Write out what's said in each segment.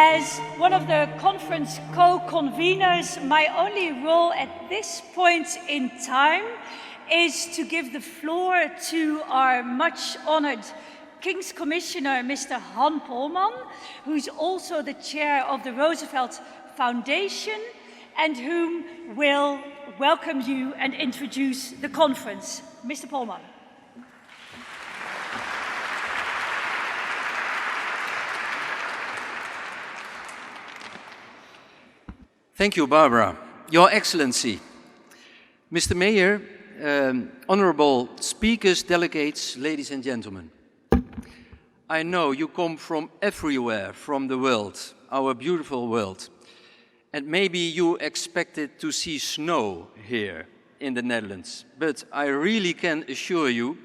As one of the conference co-conveners, my only role at this point in time is to give the floor to our much honored King's Commissioner, Mr. Han Polman, who's also the chair of the Roosevelt Foundation and whom will welcome you and introduce the conference. Mr. Polman. Thank you, Barbara. Your Excellency, Mr. Mayor, honorable speakers, delegates, ladies and gentlemen. I know you come from everywhere from the world, our beautiful world. And maybe you expected to see snow here in the Netherlands. But I really can assure you,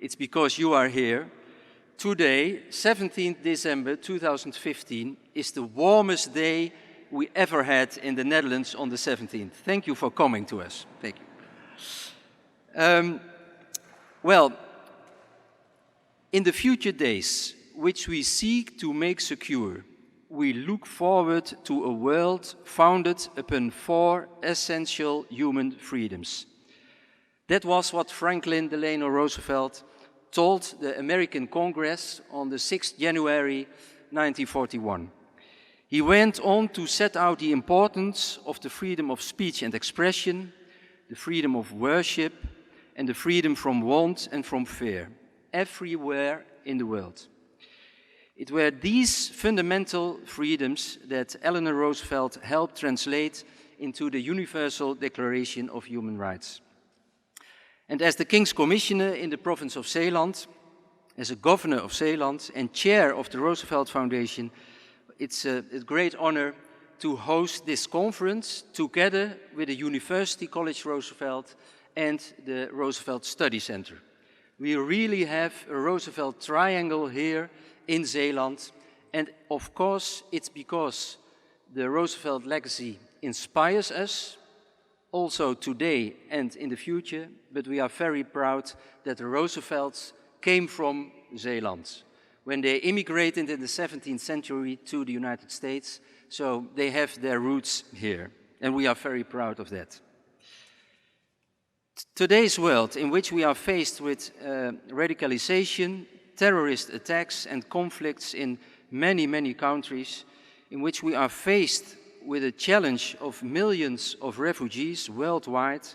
it's because you are here. Today, 17th December 2015, is the warmest day we ever had in the Netherlands on the 17th. Thank you for coming to us. Thank you. Well, in the future days, which we seek to make secure, we look forward to a world founded upon 4 essential human freedoms. That was what Franklin Delano Roosevelt told the American Congress on the 6th January 1941. He went on to set out the importance of the freedom of speech and expression, the freedom of worship, and the freedom from want and from fear, everywhere in the world. It were these fundamental freedoms that Eleanor Roosevelt helped translate into the Universal Declaration of Human Rights. And as the King's Commissioner in the province of Zeeland, as a governor of Zeeland and chair of the Roosevelt Foundation, it's a great honor to host this conference together with the University College Roosevelt and the Roosevelt Study Center. We really have a Roosevelt triangle here in Zeeland, and of course it's because the Roosevelt legacy inspires us, also today and in the future, but we are very proud that the Roosevelts came from Zeeland when they immigrated in the 17th century to the United States, so they have their roots here, and we are very proud of that. Today's world, in which we are faced with radicalization, terrorist attacks and conflicts in many, many countries, in which we are faced with a challenge of millions of refugees worldwide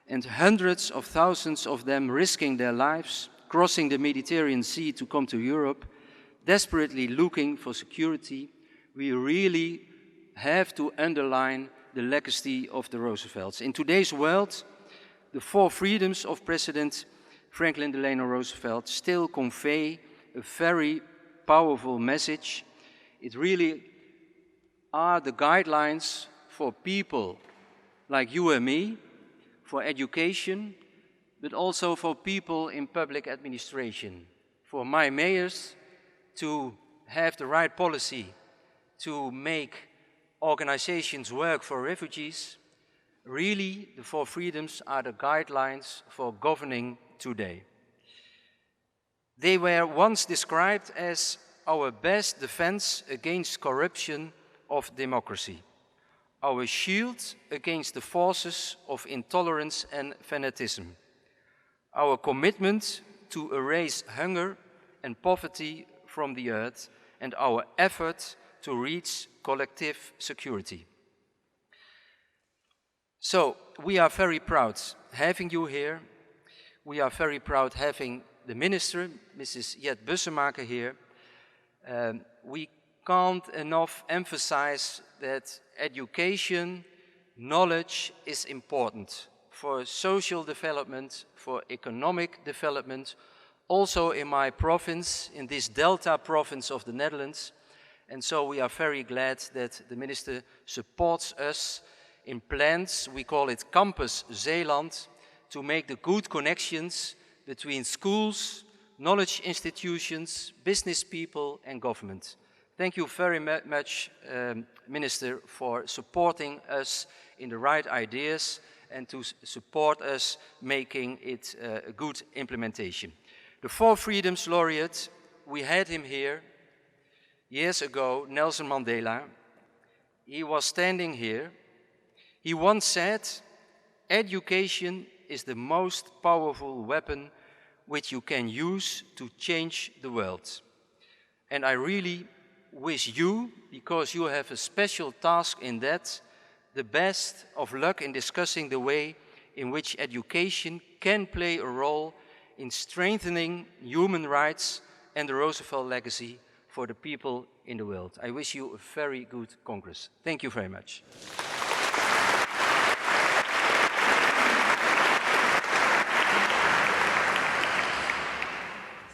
and hundreds of thousands of them risking their lives, crossing the Mediterranean Sea to come to Europe, desperately looking for security, we really have to underline the legacy of the Roosevelts. In today's world, the 4 freedoms of President Franklin Delano Roosevelt still convey a very powerful message. It really are the guidelines for people like you and me, for education, but also for people in public administration, for my mayors to have the right policy to make organizations work for refugees. Really, the 4 freedoms are the guidelines for governing today. They were once described as our best defense against corruption of democracy, our shield against the forces of intolerance and fanaticism, our commitment to erase hunger and poverty from the earth, and our effort to reach collective security. So, we are very proud having you here. We are very proud having the Minister, Mrs. Jet Bussemaker, here. We can't enough emphasize that education, knowledge is important for social development, for economic development, also in my province, in this Delta province of the Netherlands. And so we are very glad that the Minister supports us in plans, we call it Campus Zeeland, to make the good connections between schools, knowledge institutions, business people and government. Thank you very much, Minister, for supporting us in the right ideas and to support us making it a good implementation. The 4 Freedoms Laureate, we had him here. Years ago, Nelson Mandela, he was standing here. He once said, "Education is the most powerful weapon which you can use to change the world." And I really wish you, because you have a special task in that, the best of luck in discussing the way in which education can play a role in strengthening human rights and the Roosevelt legacy for the people in the world. I wish you a very good Congress. Thank you very much.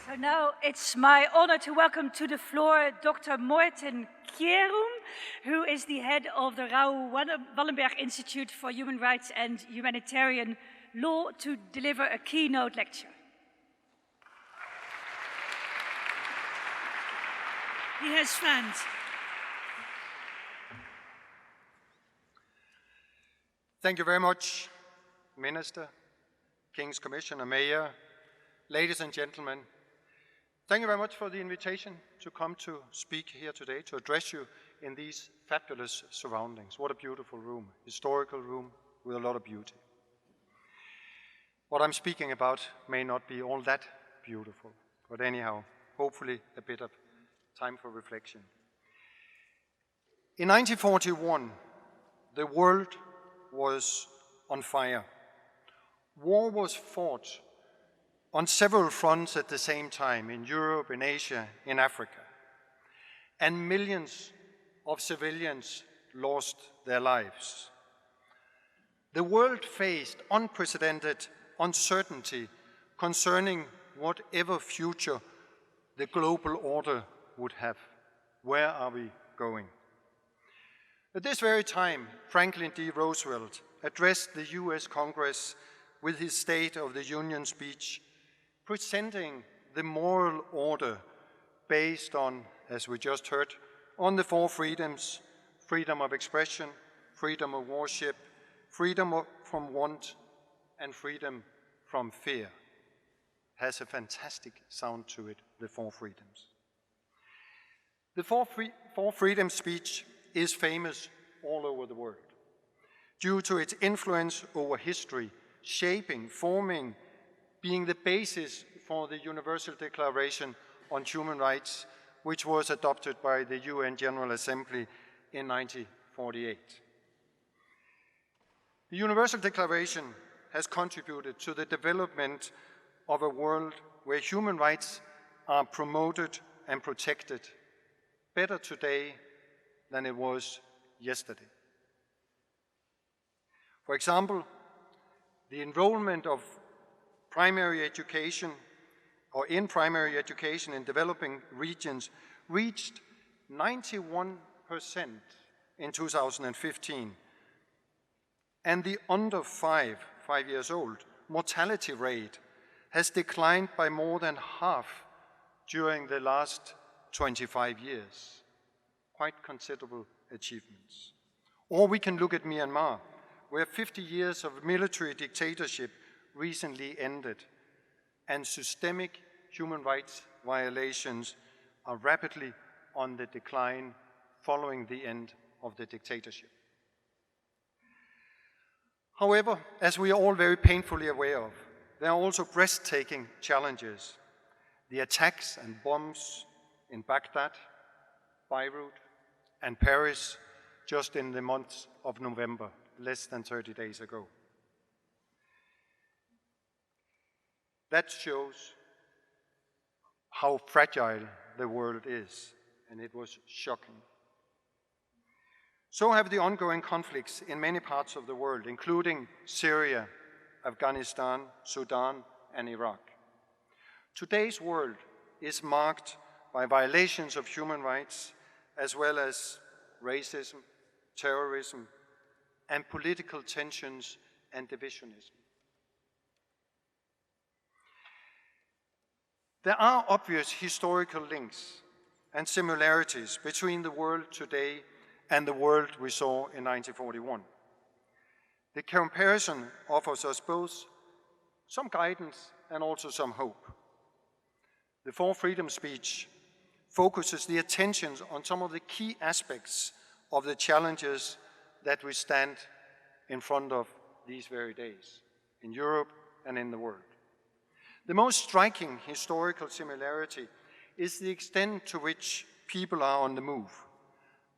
So now it's my honor to welcome to the floor Dr. Morton Kim, who is the head of the Raoul Wallenberg Institute for Human Rights and Humanitarian Law, to deliver a keynote lecture. He has fans. Thank you very much, Minister, King's Commissioner, Mayor, ladies and gentlemen. Thank you very much for the invitation to come to speak here today, to address you in these fabulous surroundings. What a beautiful room, historical room with a lot of beauty. What I'm speaking about may not be all that beautiful, but anyhow, hopefully a bit of time for reflection. In 1941, the world was on fire. War was fought on several fronts at the same time, in Europe, in Asia, in Africa. And millions of civilians lost their lives. The world faced unprecedented uncertainty concerning whatever future the global order would have. Where are we going? At this very time, Franklin D. Roosevelt addressed the US Congress with his State of the Union speech, presenting the moral order based on, as we just heard, on the four freedoms: freedom of expression, freedom of worship, freedom from want, and freedom from fear. Has a fantastic sound to it, the four freedoms. The four freedom speech is famous all over the world due to its influence over history, shaping, forming, being the basis for the Universal Declaration on Human Rights, which was adopted by the UN General Assembly in 1948. The Universal Declaration has contributed to the development of a world where human rights are promoted and protected better today than it was yesterday. For example, the enrollment of primary education or in primary education in developing regions reached 91% in 2015, and the under 5 years old, mortality rate has declined by more than half during the last 25 years. Quite considerable achievements. Or we can look at Myanmar, where 50 years of military dictatorship recently ended, and systemic human rights violations are rapidly on the decline following the end of the dictatorship. However, as we are all very painfully aware of, there are also breathtaking challenges. The attacks and bombs in Baghdad, Beirut, and Paris just in the month of November, less than 30 days ago. That shows how fragile the world is, and it was shocking. So have the ongoing conflicts in many parts of the world, including Syria, Afghanistan, Sudan, and Iraq. Today's world is marked by violations of human rights, as well as racism, terrorism, and political tensions and divisionism. There are obvious historical links and similarities between the world today and the world we saw in 1941. The comparison offers us both some guidance and also some hope. The Four Freedom speech focuses the attentions on some of the key aspects of the challenges that we stand in front of these very days, in Europe and in the world. The most striking historical similarity is the extent to which people are on the move.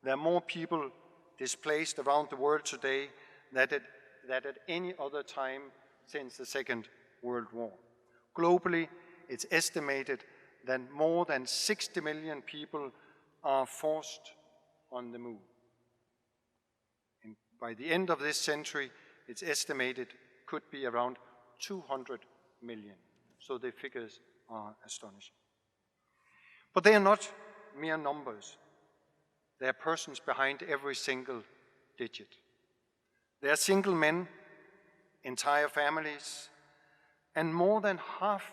There are more people displaced around the world today than at any other time since the Second World War. Globally, it's estimated that more than 60 million people are forced on the move. And by the end of this century, it's estimated could be around 200 million. So the figures are astonishing. But they are not mere numbers. There are persons behind every single digit. There are single men, entire families, and more than half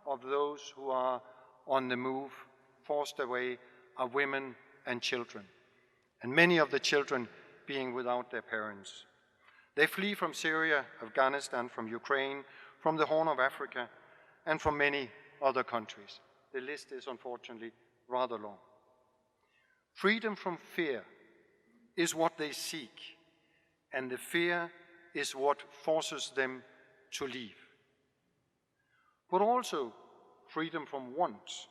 of those who are on the move, forced away, are women and children, and many of the children being without their parents. They flee from Syria, Afghanistan, from Ukraine, from the Horn of Africa, and from many other countries. The list is unfortunately rather long. Freedom from fear is what they seek, and the fear is what forces them to leave. But also, freedom from want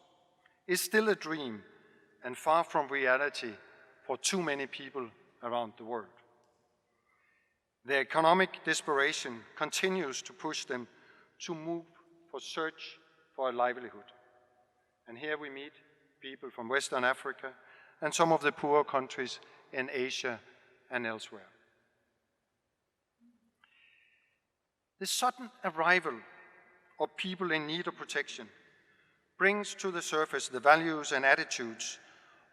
is still a dream and far from reality for too many people around the world. Their economic desperation continues to push them to move for search for a livelihood. And here we meet people from Western Africa and some of the poorer countries in Asia and elsewhere. The sudden arrival of people in need of protection brings to the surface the values and attitudes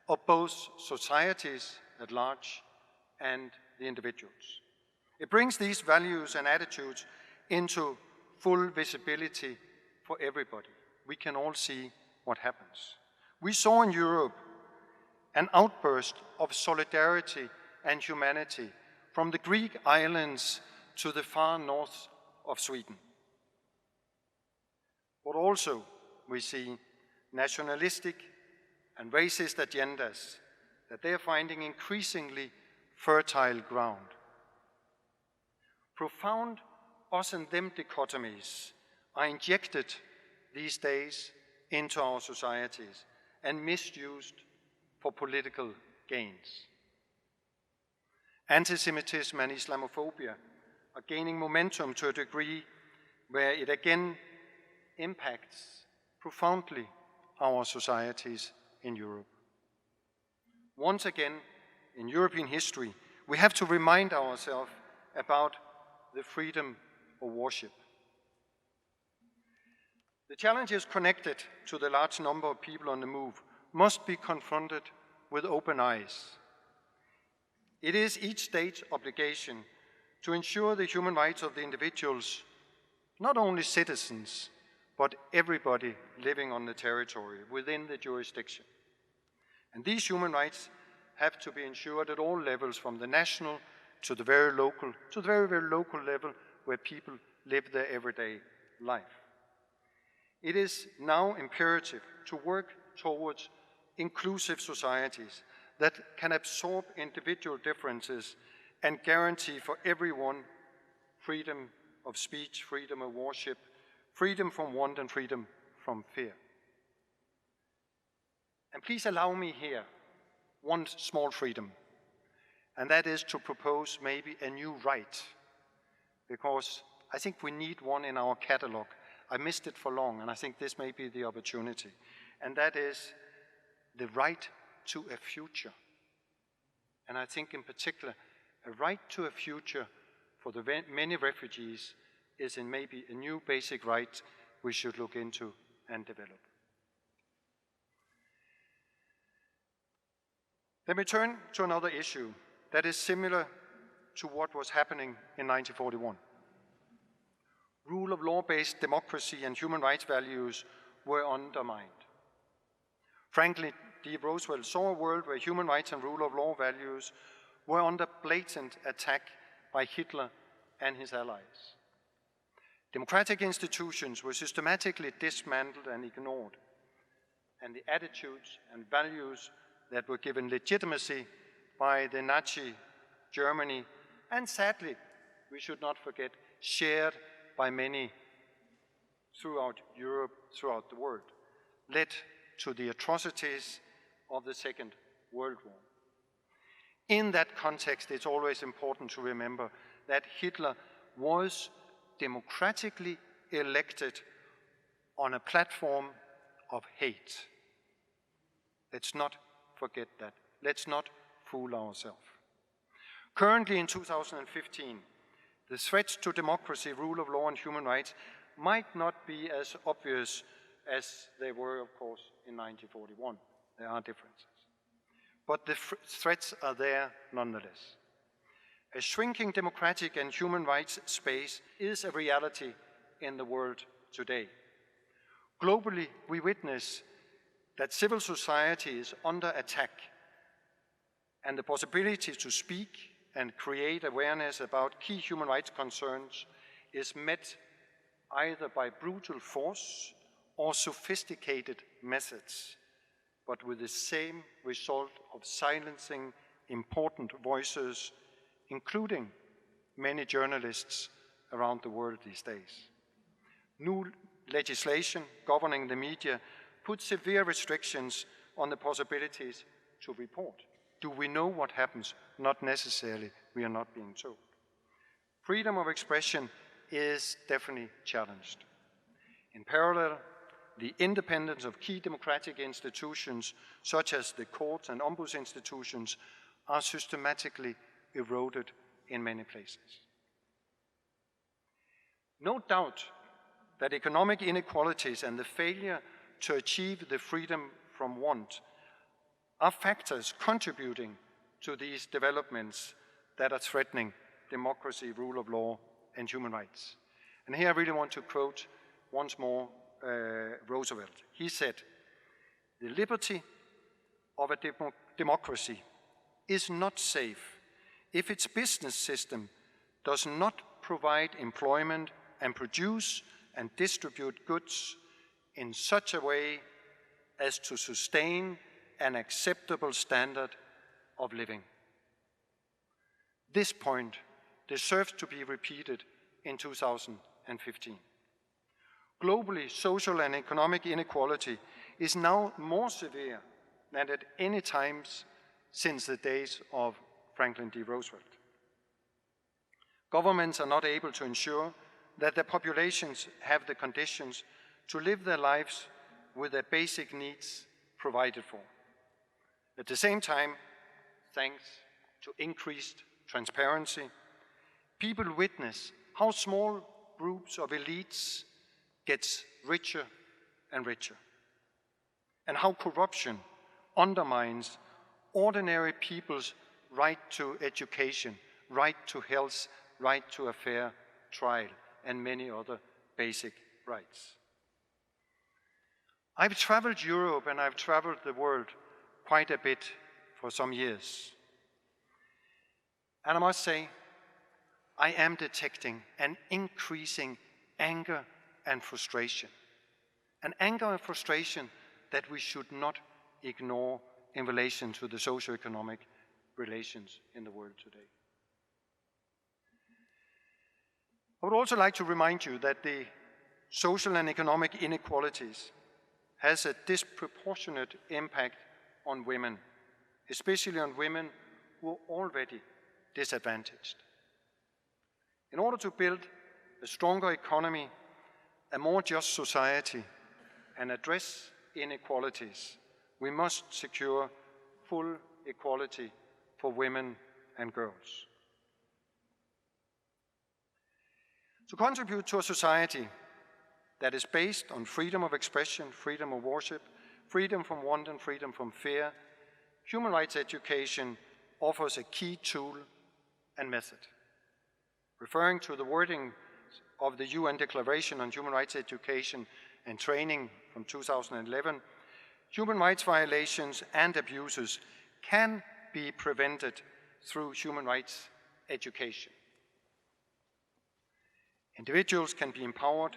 of both societies at large and the individuals. It brings these values and attitudes into full visibility for everybody. We can all see what happens. We saw in Europe an outburst of solidarity and humanity from the Greek islands to the far north of Sweden. But also we see nationalistic and racist agendas that they are finding increasingly fertile ground. Profound us and them dichotomies are injected these days into our societies and misused for political gains. Anti-Semitism and Islamophobia are gaining momentum to a degree where it again impacts profoundly our societies in Europe. Once again, in European history, we have to remind ourselves about the freedom of worship. The challenges connected to the large number of people on the move must be confronted with open eyes. It is each state's obligation to ensure the human rights of the individuals, not only citizens, but everybody living on the territory within the jurisdiction. And these human rights have to be ensured at all levels, from the national to the very local, to the very, very local level where people live their everyday life. It is now imperative to work towards inclusive societies that can absorb individual differences and guarantee for everyone freedom of speech, freedom of worship, freedom from want and freedom from fear. And please allow me here one small freedom, and that is to propose maybe a new right, because I think we need one in our catalog. I missed it for long, and I think this may be the opportunity, and that is the right to a future. And I think in particular, a right to a future for the many refugees is in maybe a new basic right we should look into and develop. Let me turn to another issue that is similar to what was happening in 1941. Rule of law-based democracy and human rights values were undermined. Franklin D. Roosevelt saw a world where human rights and rule of law values were under blatant attack by Hitler and his allies. Democratic institutions were systematically dismantled and ignored. and the attitudes and values that were given legitimacy by the Nazi Germany, and sadly, we should not forget, shared by many throughout Europe, throughout the world, led to the atrocities of the Second World War. In that context, it's always important to remember that Hitler was democratically elected on a platform of hate. Let's not forget that. Let's not fool ourselves. Currently in 2015, the threats to democracy, rule of law, and human rights might not be as obvious as they were, of course, in 1941. There are differences. But the threats are there nonetheless. A shrinking democratic and human rights space is a reality in the world today. Globally, we witness that civil society is under attack, and the possibility to speak and create awareness about key human rights concerns is met either by brutal force or sophisticated methods, but with the same result of silencing important voices, including many journalists around the world these days. New legislation governing the media puts severe restrictions on the possibilities to report. Do we know what happens? Not necessarily. We are not being told. Freedom of expression is definitely challenged. In parallel, the independence of key democratic institutions, such as the courts and ombuds institutions, are systematically eroded in many places. No doubt that economic inequalities and the failure to achieve the freedom from want are factors contributing to these developments that are threatening democracy, rule of law, and human rights. And here I really want to quote once more Roosevelt. He said, "The liberty of a democracy is not safe if its business system does not provide employment and produce and distribute goods in such a way as to sustain an acceptable standard of living." This point deserves to be repeated in 2015. Globally, social and economic inequality is now more severe than at any time since the days of Franklin D. Roosevelt. Governments are not able to ensure that their populations have the conditions to live their lives with their basic needs provided for. At the same time, thanks to increased transparency, people witness how small groups of elites gets richer and richer, and how corruption undermines ordinary people's right to education, right to health, right to a fair trial, and many other basic rights. I've traveled Europe and I've traveled the world quite a bit for some years. And I must say, I am detecting an increasing anger and frustration. An anger and frustration that we should not ignore in relation to the socio-economic relations in the world today. I would also like to remind you that the social and economic inequalities has a disproportionate impact on women, especially on women who are already disadvantaged. In order to build a stronger economy, a more just society, and address inequalities, we must secure full equality for women and girls. To contribute to a society that is based on freedom of expression, freedom of worship, freedom from want and freedom from fear, human rights education offers a key tool and method. Referring to the wording of the UN Declaration on Human Rights Education and Training from 2011, human rights violations and abuses can be prevented through human rights education. Individuals can be empowered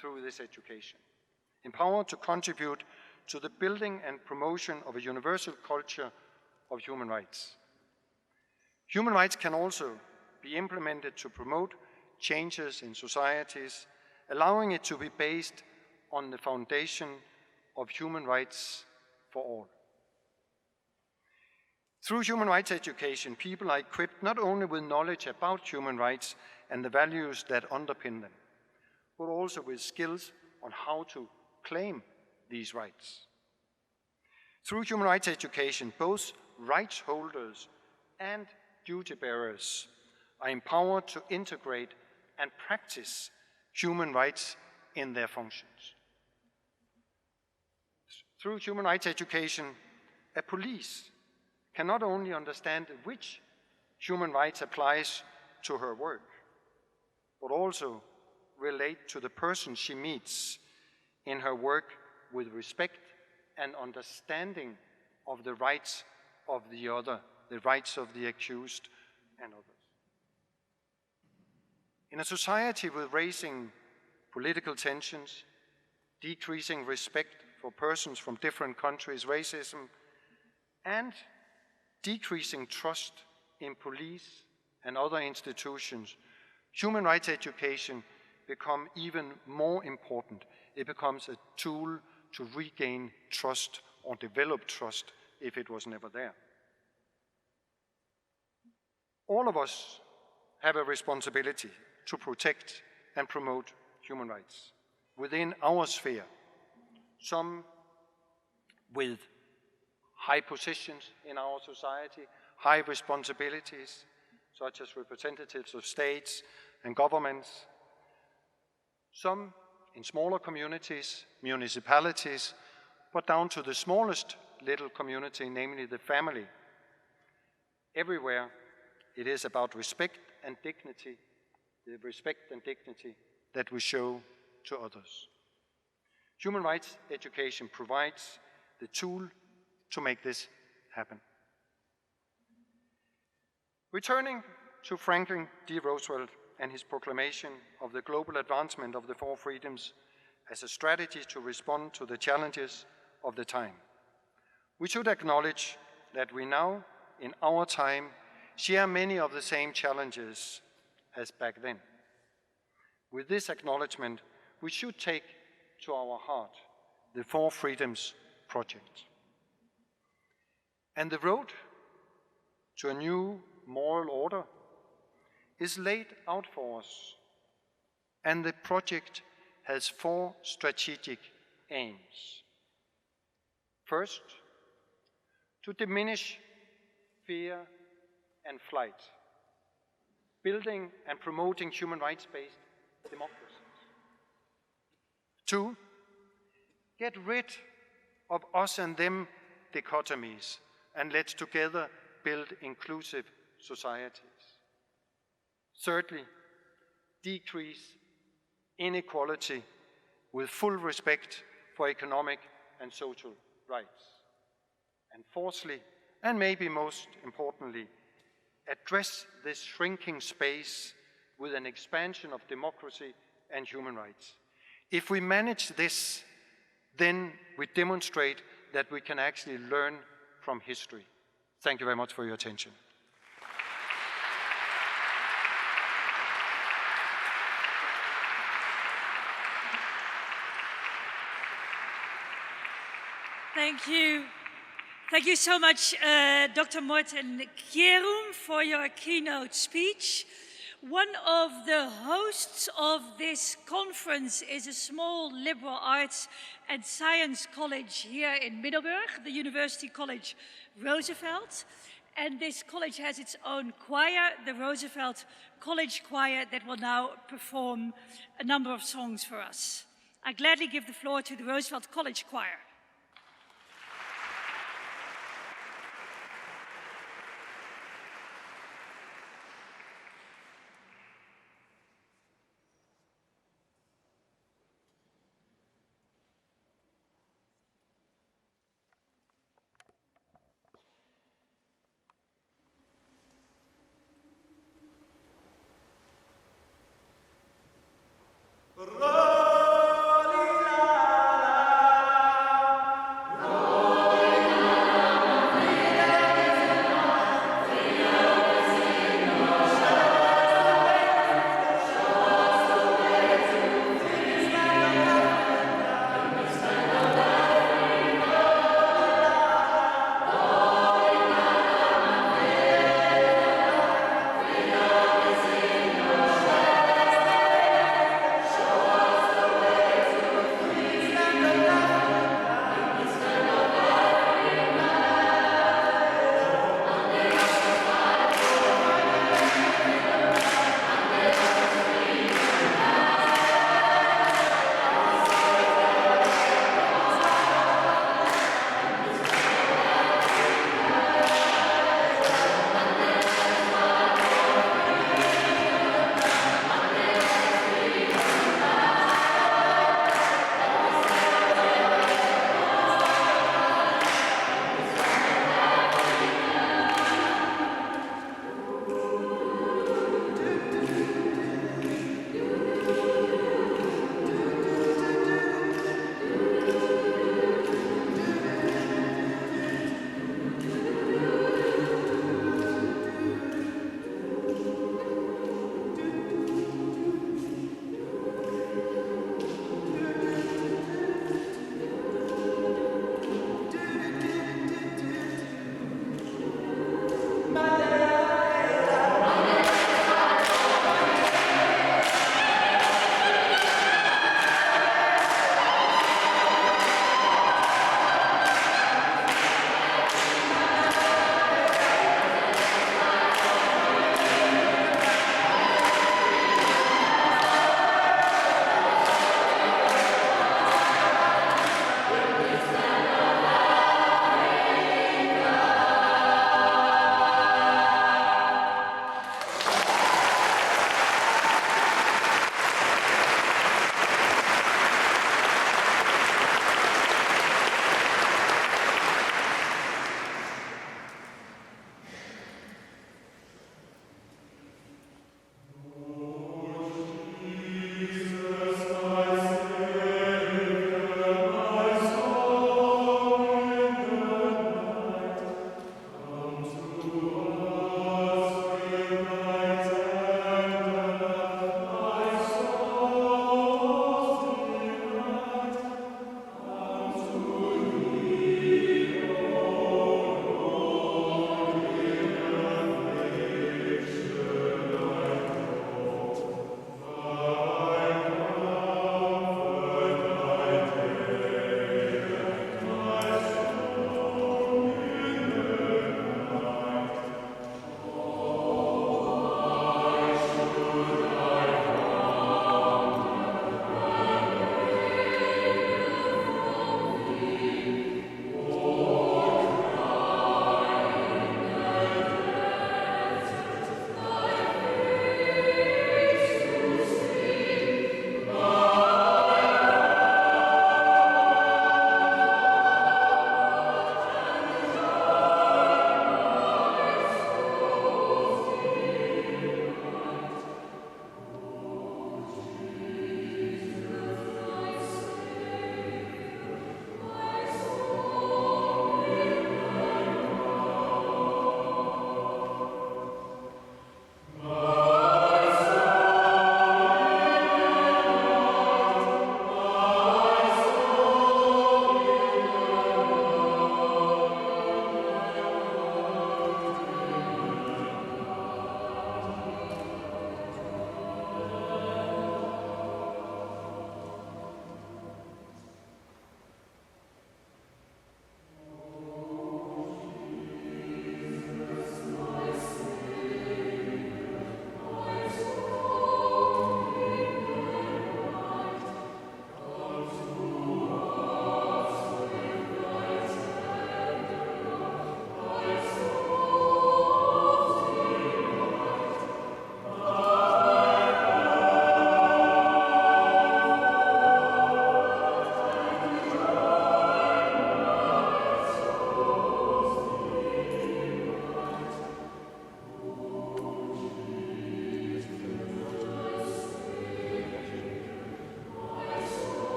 through this education, empowered to contribute to the building and promotion of a universal culture of human rights. Human rights can also be implemented to promote changes in societies, allowing it to be based on the foundation of human rights for all. Through human rights education, people are equipped not only with knowledge about human rights and the values that underpin them, but also with skills on how to claim these rights. Through human rights education, both rights holders and duty bearers are empowered to integrate and practice human rights in their functions. Through human rights education, a police can not only understand which human rights applies to her work, but also relate to the person she meets in her work with respect and understanding of the rights of the other, the rights of the accused and others. In a society with rising political tensions, decreasing respect for persons from different countries, racism, and decreasing trust in police and other institutions, human rights education becomes even more important. It becomes a tool to regain trust or develop trust if it was never there. All of us have a responsibility to protect and promote human rights within our sphere, some with high positions in our society, high responsibilities, such as representatives of states and governments, some in smaller communities, municipalities, but down to the smallest little community, namely the family. Everywhere it is about respect and dignity, the respect and dignity that we show to others. Human rights education provides the tool to make this happen. Returning to Franklin D. Roosevelt and his proclamation of the global advancement of the four freedoms as a strategy to respond to the challenges of the time, we should acknowledge that we now, in our time, share many of the same challenges as back then. With this acknowledgement, we should take to our heart the Four Freedoms Project. And the road to a new moral order is laid out for us, and the project has four strategic aims. First, to diminish fear and flight, building and promoting human rights-based democracies. Two, get rid of us and them dichotomies, and let's together build inclusive societies. Thirdly, decrease inequality with full respect for economic and social rights. And fourthly, and maybe most importantly, address this shrinking space with an expansion of democracy and human rights. If we manage this, then we demonstrate that we can actually learn from history. Thank you very much for your attention. Thank you. Thank you so much, Dr. Morton Kim, for your keynote speech. One of the hosts of this conference is a small liberal arts and science college here in Middelburg, the University College Roosevelt. And this college has its own choir, the Roosevelt College Choir, that will now perform a number of songs for us. I gladly give the floor to the Roosevelt College Choir.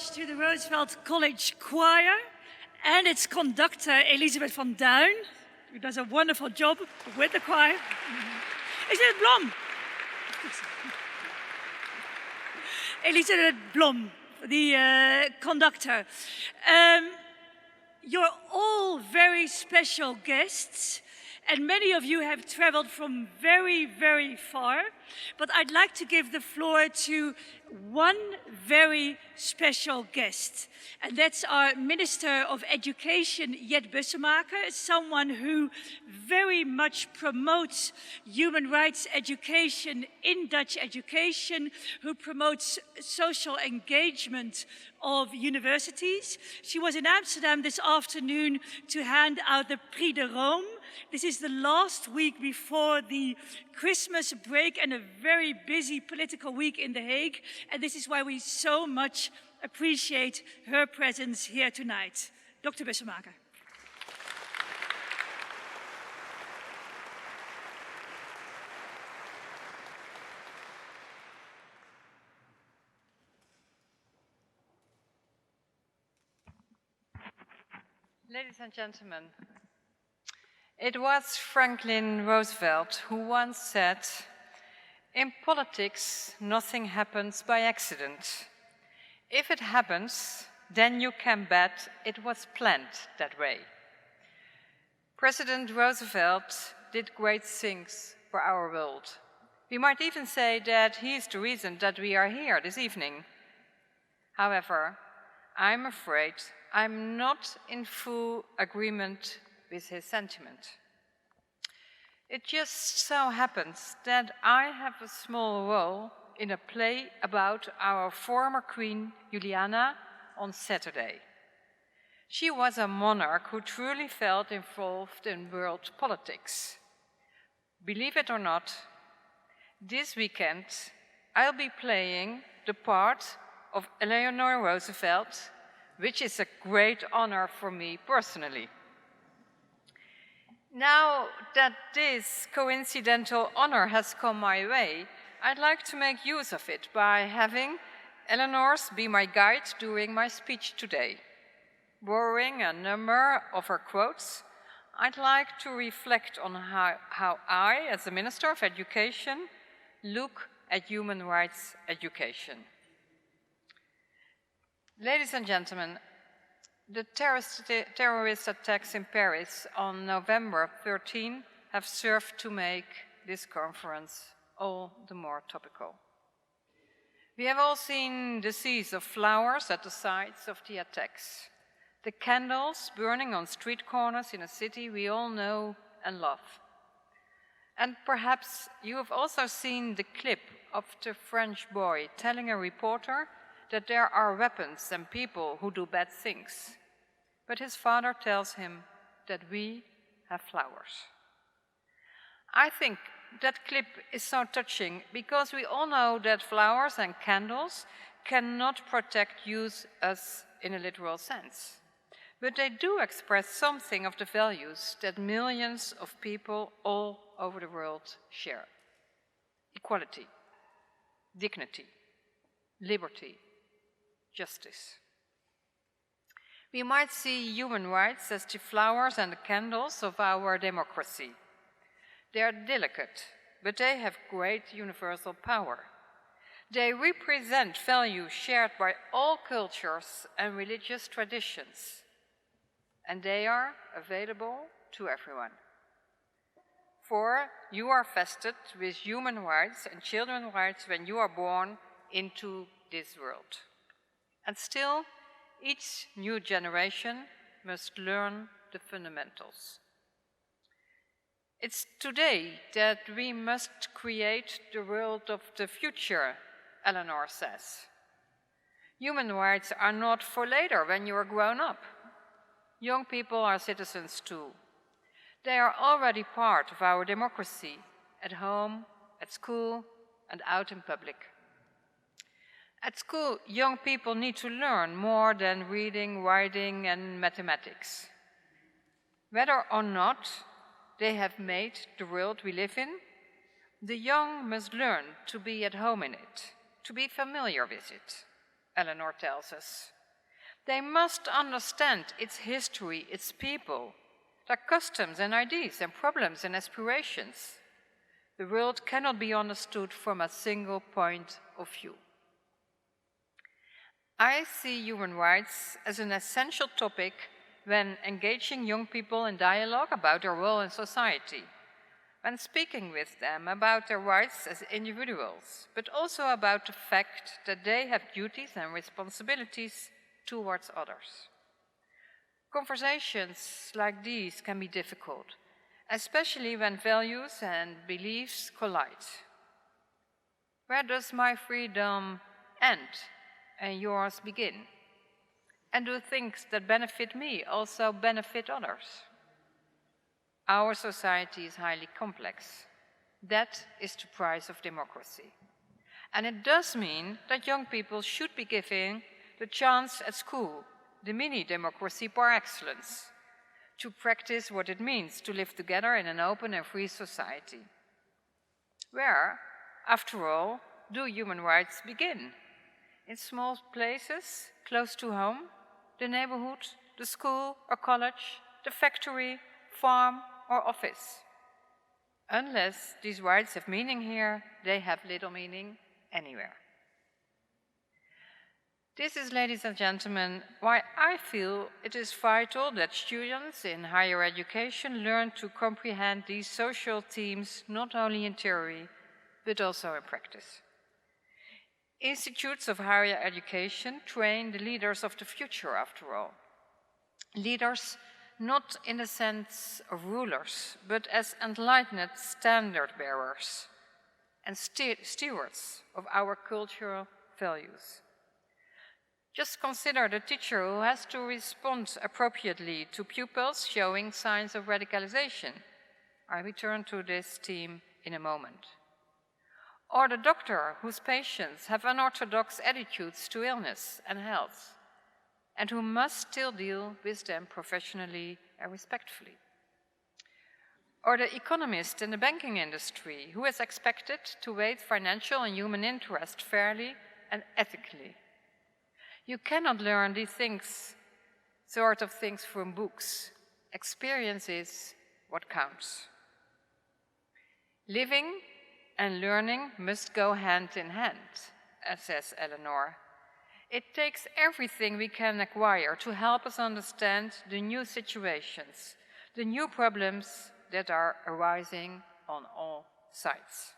much to the Roosevelt College Choir and its conductor, Elisabeth van Duin, who does a wonderful job with the choir. Is it Blom? Elisabeth Blom, the conductor. You're all very special guests, and many of you have traveled from very, very far. But I'd like to give the floor to one very special guest, and that's our Minister of Education, Jet Bussemaker, someone who very much promotes human rights education in Dutch education, who promotes social engagement of universities. She was in Amsterdam this afternoon to hand out the Prix de Rome. This is the last week before the Christmas break and a very busy political week in The Hague. And this is why we so much appreciate her presence here tonight. Dr. Bussemaker. Ladies and gentlemen, it was Franklin Roosevelt who once said, "In politics, nothing happens by accident. If it happens, then you can bet it was planned that way." President Roosevelt did great things for our world. We might even say that he is the reason that we are here this evening. However, I'm afraid I'm not in full agreement with his sentiment. It just so happens that I have a small role in a play about our former queen, Juliana, on Saturday. She was a monarch who truly felt involved in world politics. Believe it or not, this weekend I'll be playing the part of Eleanor Roosevelt, which is a great honor for me personally. Now that this coincidental honor has come my way, I'd like to make use of it by having Eleanor's be my guide during my speech today. Borrowing a number of her quotes, I'd like to reflect on how I, as a Minister of Education, look at human rights education. Ladies and gentlemen, the terrorist attacks in Paris on November 13 have served to make this conference all the more topical. We have all seen the seas of flowers at the sites of the attacks, the candles burning on street corners in a city we all know and love. And perhaps you have also seen the clip of the French boy telling a reporter that there are weapons and people who do bad things. But his father tells him that we have flowers. I think that clip is so touching because we all know that flowers and candles cannot protect us in a literal sense. But they do express something of the values that millions of people all over the world share. Equality, dignity, liberty, justice. We might see human rights as the flowers and the candles of our democracy. They are delicate, but they have great universal power. They represent values shared by all cultures and religious traditions, and they are available to everyone. For you are vested with human rights and children's rights when you are born into this world. And still, each new generation must learn the fundamentals. It's today that we must create the world of the future, Eleanor says. Human rights are not for later when you are grown up. Young people are citizens too. They are already part of our democracy, at home, at school, and out in public. At school, young people need to learn more than reading, writing, and mathematics. Whether or not they have made the world we live in, the young must learn to be at home in it, to be familiar with it, Eleanor tells us. They must understand its history, its people, their customs and ideas and problems and aspirations. The world cannot be understood from a single point of view. I see human rights as an essential topic when engaging young people in dialogue about their role in society, when speaking with them about their rights as individuals, but also about the fact that they have duties and responsibilities towards others. Conversations like these can be difficult, especially when values and beliefs collide. Where does my freedom end and yours begin? And do things that benefit me also benefit others? Our society is highly complex. That is the price of democracy. And it does mean that young people should be given the chance at school, the mini-democracy par excellence, to practice what it means to live together in an open and free society. Where, after all, do human rights begin? In small places, close to home, the neighborhood, the school or college, the factory, farm or office. Unless these rights have meaning here, they have little meaning anywhere. This is, ladies and gentlemen, why I feel it is vital that students in higher education learn to comprehend these social themes not only in theory, but also in practice. Institutes of higher education train the leaders of the future, after all. Leaders not in the sense of rulers, but as enlightened standard bearers and stewards of our cultural values. Just consider the teacher who has to respond appropriately to pupils showing signs of radicalization. I return to this theme in a moment. Or the doctor whose patients have unorthodox attitudes to illness and health, and who must still deal with them professionally and respectfully. Or the economist in the banking industry who is expected to weigh financial and human interest fairly and ethically. You cannot learn these sort of things from books. Experience is what counts. Living and learning must go hand in hand, as says Eleanor. It takes everything we can acquire to help us understand the new situations, the new problems that are arising on all sides.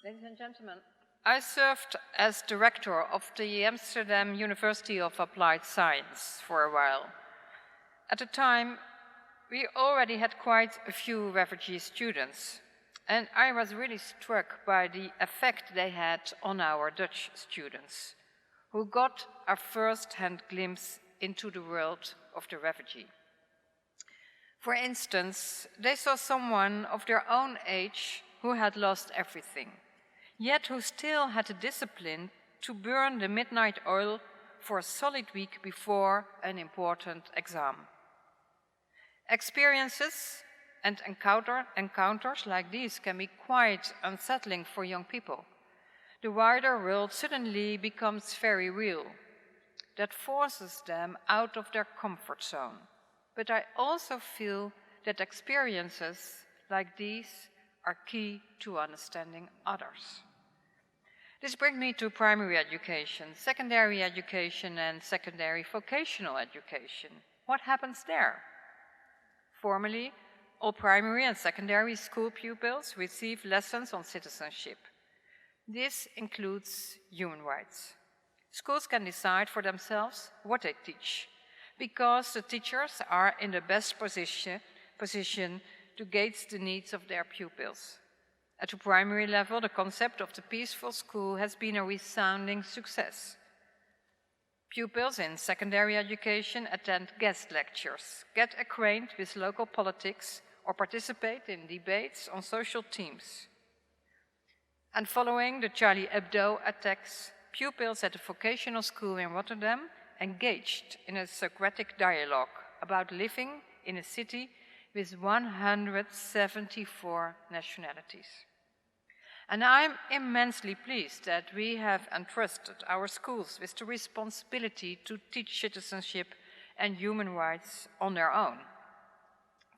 Ladies and gentlemen, I served as director of the Amsterdam University of Applied Science for a while. At the time, we already had quite a few refugee students, and I was really struck by the effect they had on our Dutch students, who got a first-hand glimpse into the world of the refugee. For instance, they saw someone of their own age who had lost everything, yet who still had the discipline to burn the midnight oil for a solid week before an important exam. Experiences and encounters like these can be quite unsettling for young people. The wider world suddenly becomes very real. That forces them out of their comfort zone. But I also feel that experiences like these are key to understanding others. This brings me to primary education, secondary education, and secondary vocational education. What happens there? Formally, all primary and secondary school pupils receive lessons on citizenship. This includes human rights. Schools can decide for themselves what they teach, because the teachers are in the best position to gauge the needs of their pupils. At the primary level, the concept of the peaceful school has been a resounding success. Pupils in secondary education attend guest lectures, get acquainted with local politics, or participate in debates on social themes. And following the Charlie Hebdo attacks, pupils at the vocational school in Rotterdam engaged in a Socratic dialogue about living in a city with 174 nationalities. And I'm immensely pleased that we have entrusted our schools with the responsibility to teach citizenship and human rights on their own.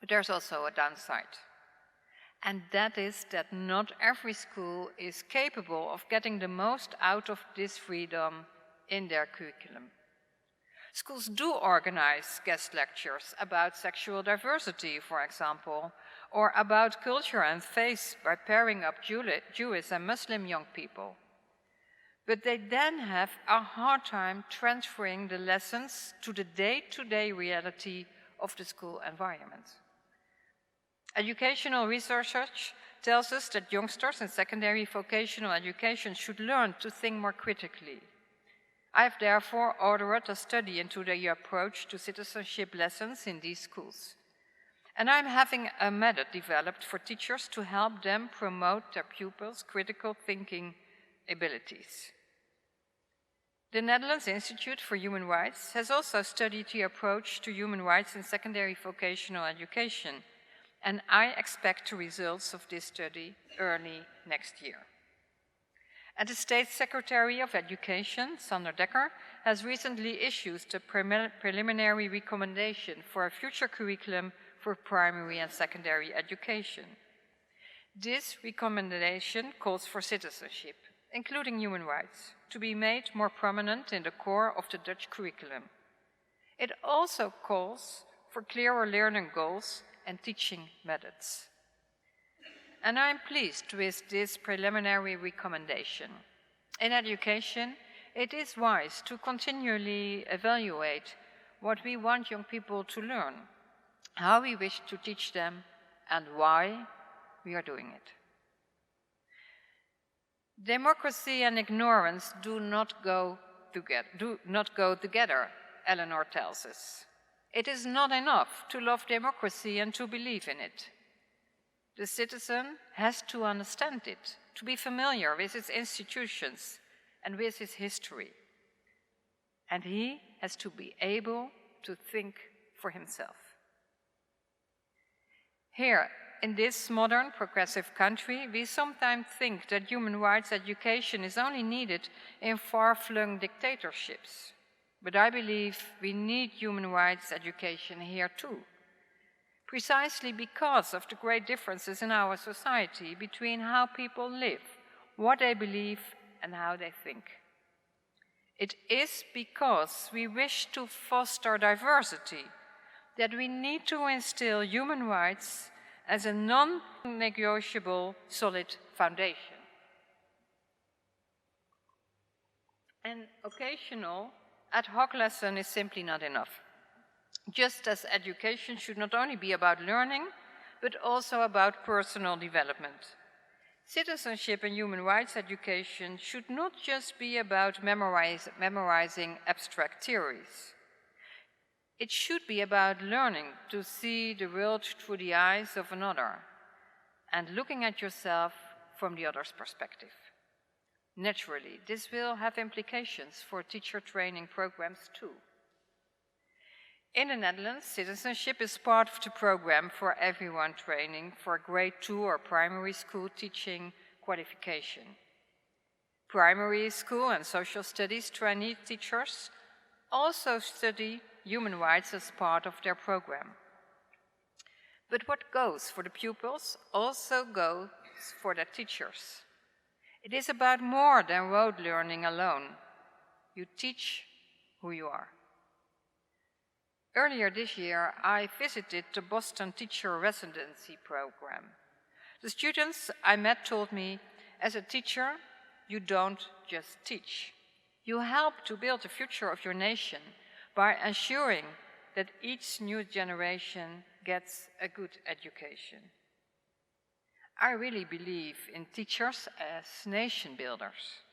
But there's also a downside. And that is that not every school is capable of getting the most out of this freedom in their curriculum. Schools do organize guest lectures about sexual diversity, for example, or about culture and faith by pairing up Jewish and Muslim young people. But they then have a hard time transferring the lessons to the day-to-day reality of the school environment. Educational research tells us that youngsters in secondary vocational education should learn to think more critically. I have therefore ordered a study into the approach to citizenship lessons in these schools. And I'm having a method developed for teachers to help them promote their pupils' critical thinking abilities. The Netherlands Institute for Human Rights has also studied the approach to human rights in secondary vocational education, and I expect the results of this study early next year. And the State Secretary of Education, Sander Dekker, has recently issued a preliminary recommendation for a future curriculum for primary and secondary education. This recommendation calls for citizenship, including human rights, to be made more prominent in the core of the Dutch curriculum. It also calls for clearer learning goals and teaching methods. And I'm pleased with this preliminary recommendation. In education, it is wise to continually evaluate what we want young people to learn, how we wish to teach them, and why we are doing it. Democracy and ignorance do not go together, Eleanor tells us. It is not enough to love democracy and to believe in it. The citizen has to understand it, to be familiar with its institutions and with its history. And he has to be able to think for himself. Here, in this modern, progressive country, we sometimes think that human rights education is only needed in far-flung dictatorships. But I believe we need human rights education here too, precisely because of the great differences in our society between how people live, what they believe, and how they think. It is because we wish to foster diversity that we need to instill human rights as a non-negotiable solid foundation. An occasional ad hoc lesson is simply not enough. Just as education should not only be about learning, but also about personal development. Citizenship and human rights education should not just be about memorizing abstract theories. It should be about learning to see the world through the eyes of another and looking at yourself from the other's perspective. Naturally, this will have implications for teacher training programs too. In the Netherlands, citizenship is part of the program for everyone training for grade 2 or primary school teaching qualification. Primary school and social studies trainee teachers also study human rights as part of their program. But what goes for the pupils also goes for their teachers. It is about more than rote learning alone. You teach who you are. Earlier this year, I visited the Boston Teacher Residency Program. The students I met told me, as a teacher, you don't just teach. You help to build the future of your nation by ensuring that each new generation gets a good education. I really believe in teachers as nation builders,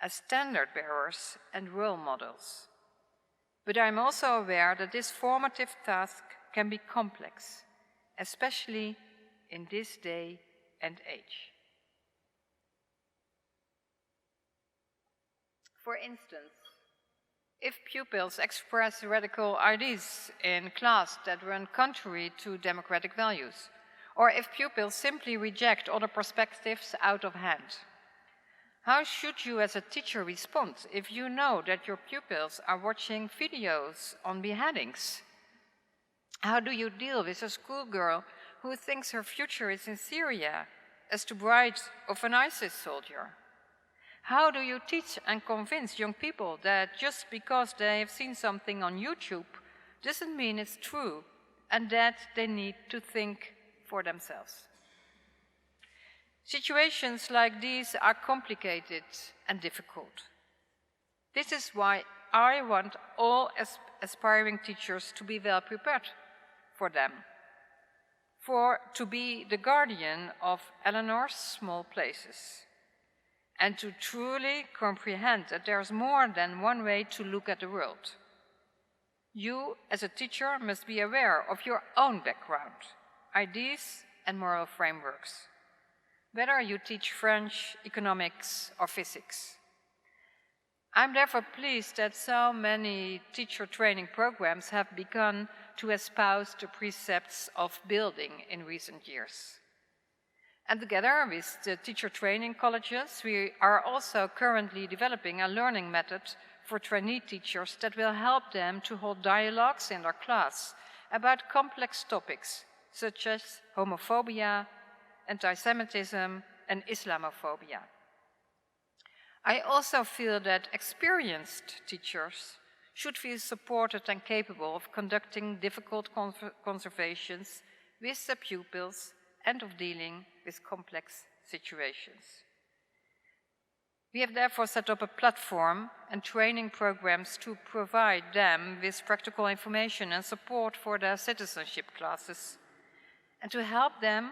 as standard bearers and role models. But I'm also aware that this formative task can be complex, especially in this day and age. For instance, if pupils express radical ideas in class that run contrary to democratic values, or if pupils simply reject other perspectives out of hand? How should you as a teacher respond if you know that your pupils are watching videos on beheadings? How do you deal with a schoolgirl who thinks her future is in Syria as the bride of an ISIS soldier? How do you teach and convince young people that just because they have seen something on YouTube doesn't mean it's true and that they need to think for themselves? Situations like these are complicated and difficult. This is why I want all aspiring teachers to be well prepared for them, to be the guardian of Eleanor's small places, and to truly comprehend that there's more than one way to look at the world. You, as a teacher, must be aware of your own background, ideas, and moral frameworks, whether you teach French, economics, or physics. I'm therefore pleased that so many teacher training programs have begun to espouse the precepts of building in recent years. And together with the teacher training colleges, we are also currently developing a learning method for trainee teachers that will help them to hold dialogues in their class about complex topics such as homophobia, anti-Semitism, and Islamophobia. I also feel that experienced teachers should feel supported and capable of conducting difficult conversations with the pupils and of dealing with complex situations. We have therefore set up a platform and training programs to provide them with practical information and support for their citizenship classes, and to help them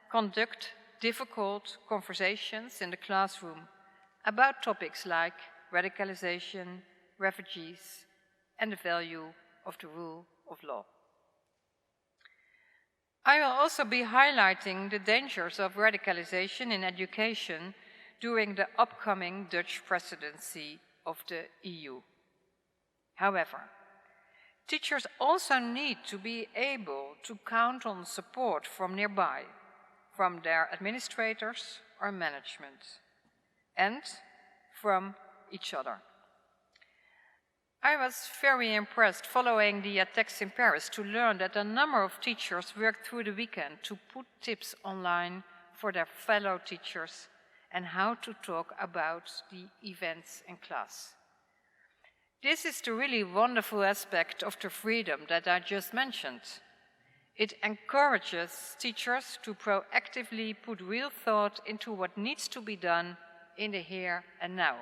conduct difficult conversations in the classroom about topics like radicalization, refugees, and the value of the rule of law. I will also be highlighting the dangers of radicalization in education during the upcoming Dutch presidency of the EU. However, teachers also need to be able to count on support from nearby, from their administrators or management, and from each other. I was very impressed following the attacks in Paris to learn that a number of teachers worked through the weekend to put tips online for their fellow teachers and how to talk about the events in class. This is the really wonderful aspect of the freedom that I just mentioned. It encourages teachers to proactively put real thought into what needs to be done in the here and now,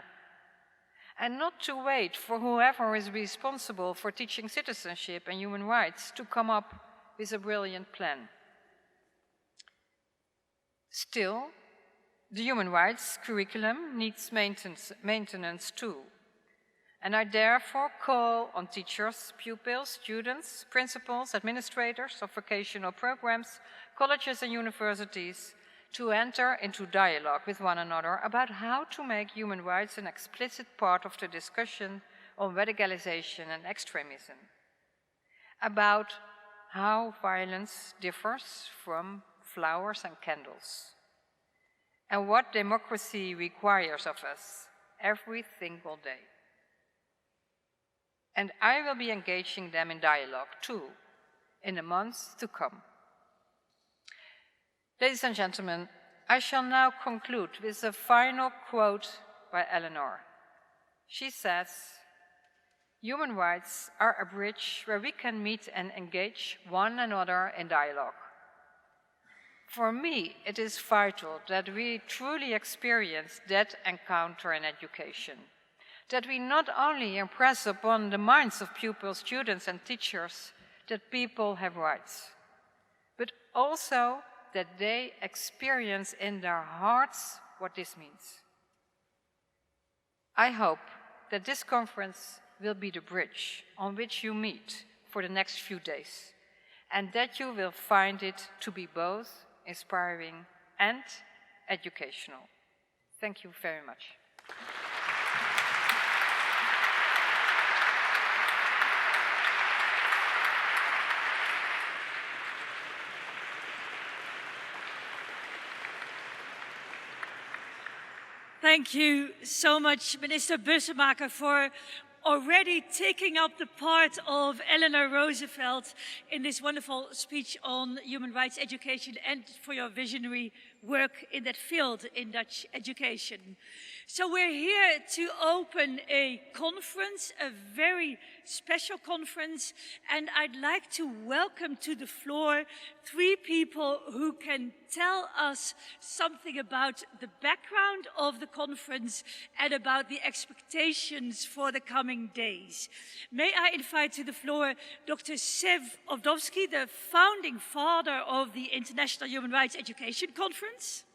and not to wait for whoever is responsible for teaching citizenship and human rights to come up with a brilliant plan. Still, the human rights curriculum needs maintenance too, and I therefore call on teachers, pupils, students, principals, administrators of vocational programs, colleges and universities to enter into dialogue with one another about how to make human rights an explicit part of the discussion on radicalization and extremism, about how violence differs from flowers and candles, and what democracy requires of us every single day. And I will be engaging them in dialogue too in the months to come. Ladies and gentlemen, I shall now conclude with a final quote by Eleanor. She says, "Human rights are a bridge where we can meet and engage one another in dialogue. For me, it is vital that we truly experience that encounter in education, that we not only impress upon the minds of pupils, students, and teachers that people have rights, but also that they experience in their hearts what this means. I hope that this conference will be the bridge on which you meet for the next few days, and that you will find it to be both inspiring and educational. Thank you very much. Thank you so much, Minister Bussemaker, for already taking up the part of Eleanor Roosevelt in this wonderful speech on human rights education and for your visionary work in that field in Dutch education. So we're here to open a conference, a very special conference, and I'd like to welcome to the floor 3 people who can tell us something about the background of the conference and about the expectations for the coming days. May I invite to the floor Dr. Sev Ovdovsky, the founding father of the International Human Rights Education Conference.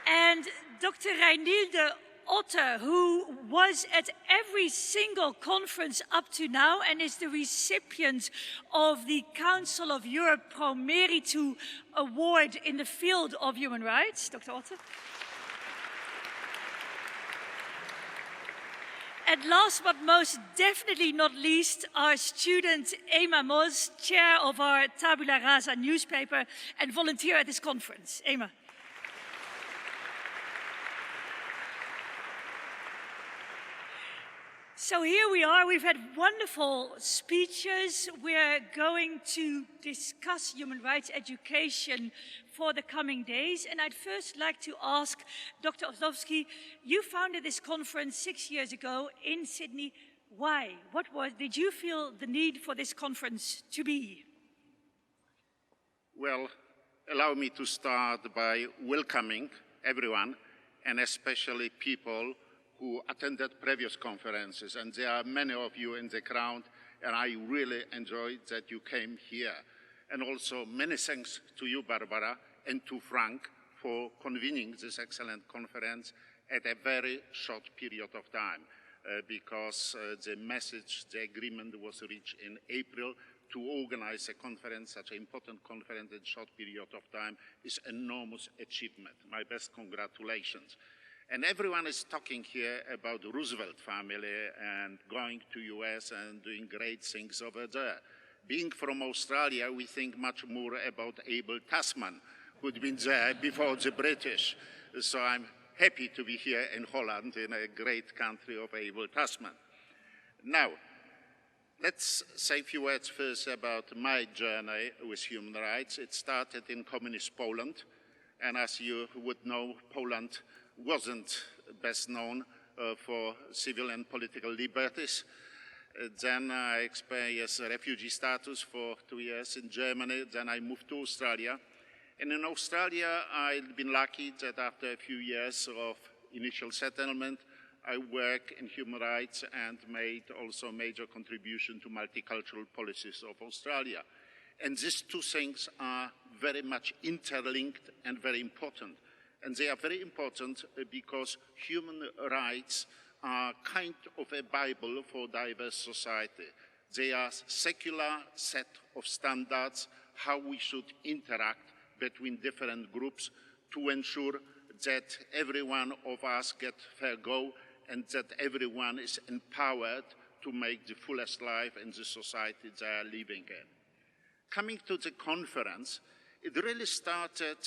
And Dr. Reinilde Otter, who was at every single conference up to now and is the recipient of the Council of Europe Pro Meritu Award in the field of human rights. Dr. Otter. And last but most definitely not least, our student Ema Moz, chair of our Tabula Rasa newspaper and volunteer at this conference. Ema. So here we are, we've had wonderful speeches. We're going to discuss human rights education for the coming days. And I'd first like to ask Dr. Ovdovsky, you founded this conference 6 years ago in Sydney. Why? Did you feel the need for this conference to be? Well, allow me to start by welcoming everyone, and especially people who attended previous conferences, and there are many of you in the crowd, and I really enjoyed that you came here. And also many thanks to you, Barbara, and to Frank for convening this excellent conference at a very short period of time, because the message, the agreement was reached in April to organize a conference, such an important conference in a short period of time, is an enormous achievement. My best congratulations. And everyone is talking here about the Roosevelt family and going to US and doing great things over there. Being from Australia, we think much more about Abel Tasman, who'd been there before the British. So I'm happy to be here in Holland, in a great country of Abel Tasman. Now, let's say a few words first about my journey with human rights. It started in communist Poland, and as you would know, Poland wasn't best known for civil and political liberties. Then I experienced refugee status for 2 years in Germany. Then I moved to Australia. And in Australia, I've been lucky that after a few years of initial settlement, I worked in human rights and made also a major contribution to multicultural policies of Australia. And these two things are very much interlinked and very important. And they are very important because human rights are kind of a Bible for diverse society. They are secular set of standards, how we should interact between different groups to ensure that every one of us get fair go and that everyone is empowered to make the fullest life in the society they are living in. Coming to the conference, it really started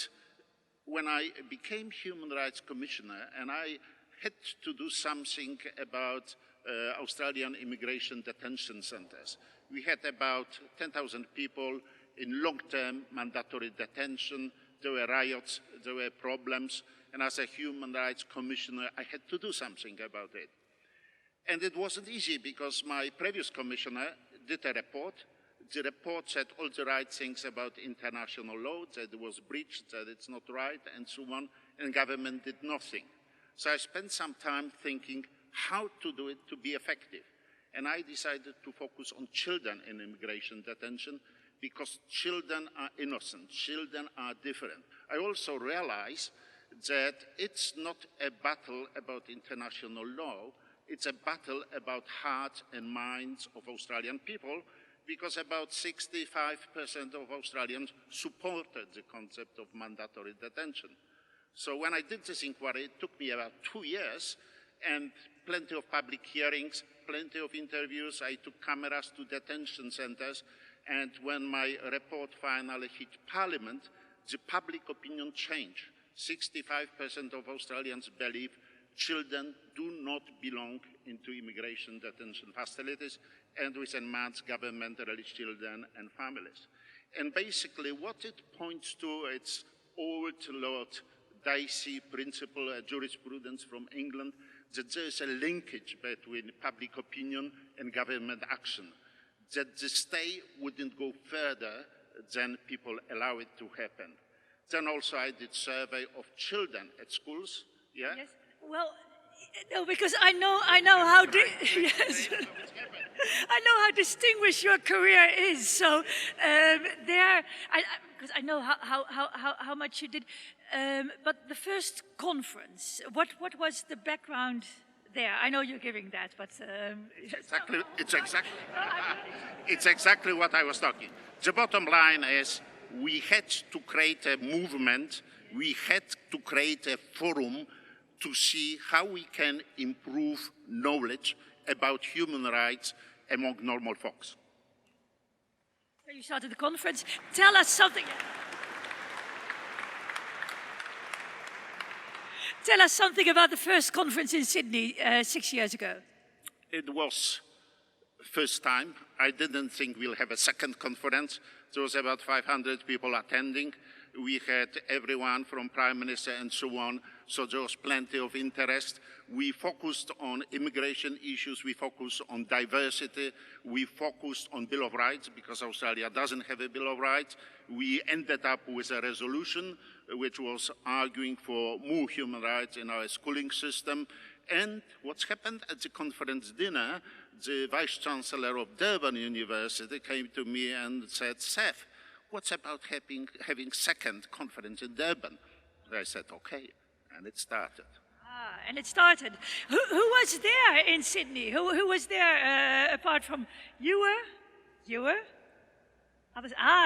when I became Human Rights Commissioner, and I had to do something about Australian immigration detention centers. We had about 10,000 people in long-term mandatory detention. There were riots, there were problems, and as a Human Rights Commissioner, I had to do something about it. And it wasn't easy because my previous commissioner did a report. The report said all the right things about international law, that it was breached, that it's not right, and so on, and government did nothing. So I spent some time thinking how to do it to be effective. And I decided to focus on children in immigration detention because children are innocent, children are different. I also realized that it's not a battle about international law, it's a battle about hearts and minds of Australian people, because about 65% of Australians supported the concept of mandatory detention. So when I did this inquiry, it took me about 2 years and plenty of public hearings, plenty of interviews. I took cameras to detention centers, And when my report finally hit Parliament, the public opinion changed. 65% of Australians believe children do not belong into immigration detention facilities, and with enhanced government release children and families. And basically what it points to, it's old Lord Dicey principle, jurisprudence from England, that there is a linkage between public opinion and government action, that the state wouldn't go further than people allow it to happen. Then also I did survey of children at schools. Yeah? Yes. Well, no, because I know how yes. I know how distinguished your career is. So because I know how much you did. But the first conference, what was the background there? I know you're giving that, but it's exactly what I was talking. The bottom line is we had to create a movement. We had to create a forum to see how we can improve knowledge about human rights among normal folks. You started the conference. Tell us something. Tell us something about the first conference in Sydney 6 years ago. It was first time. I didn't think we'll have a second conference. There was about 500 people attending. We had everyone from Prime Minister and so on, so there was plenty of interest. We focused on immigration issues, we focused on diversity, we focused on Bill of Rights because Australia doesn't have a Bill of Rights. We ended up with a resolution which was arguing for more human rights in our schooling system. And what's happened at the conference dinner, the Vice Chancellor of Durban University came to me and said, Seth, what's about having second conference in Durban? I said, okay, and it started. And it started. Who was there in Sydney? Who was there apart from you were? You were?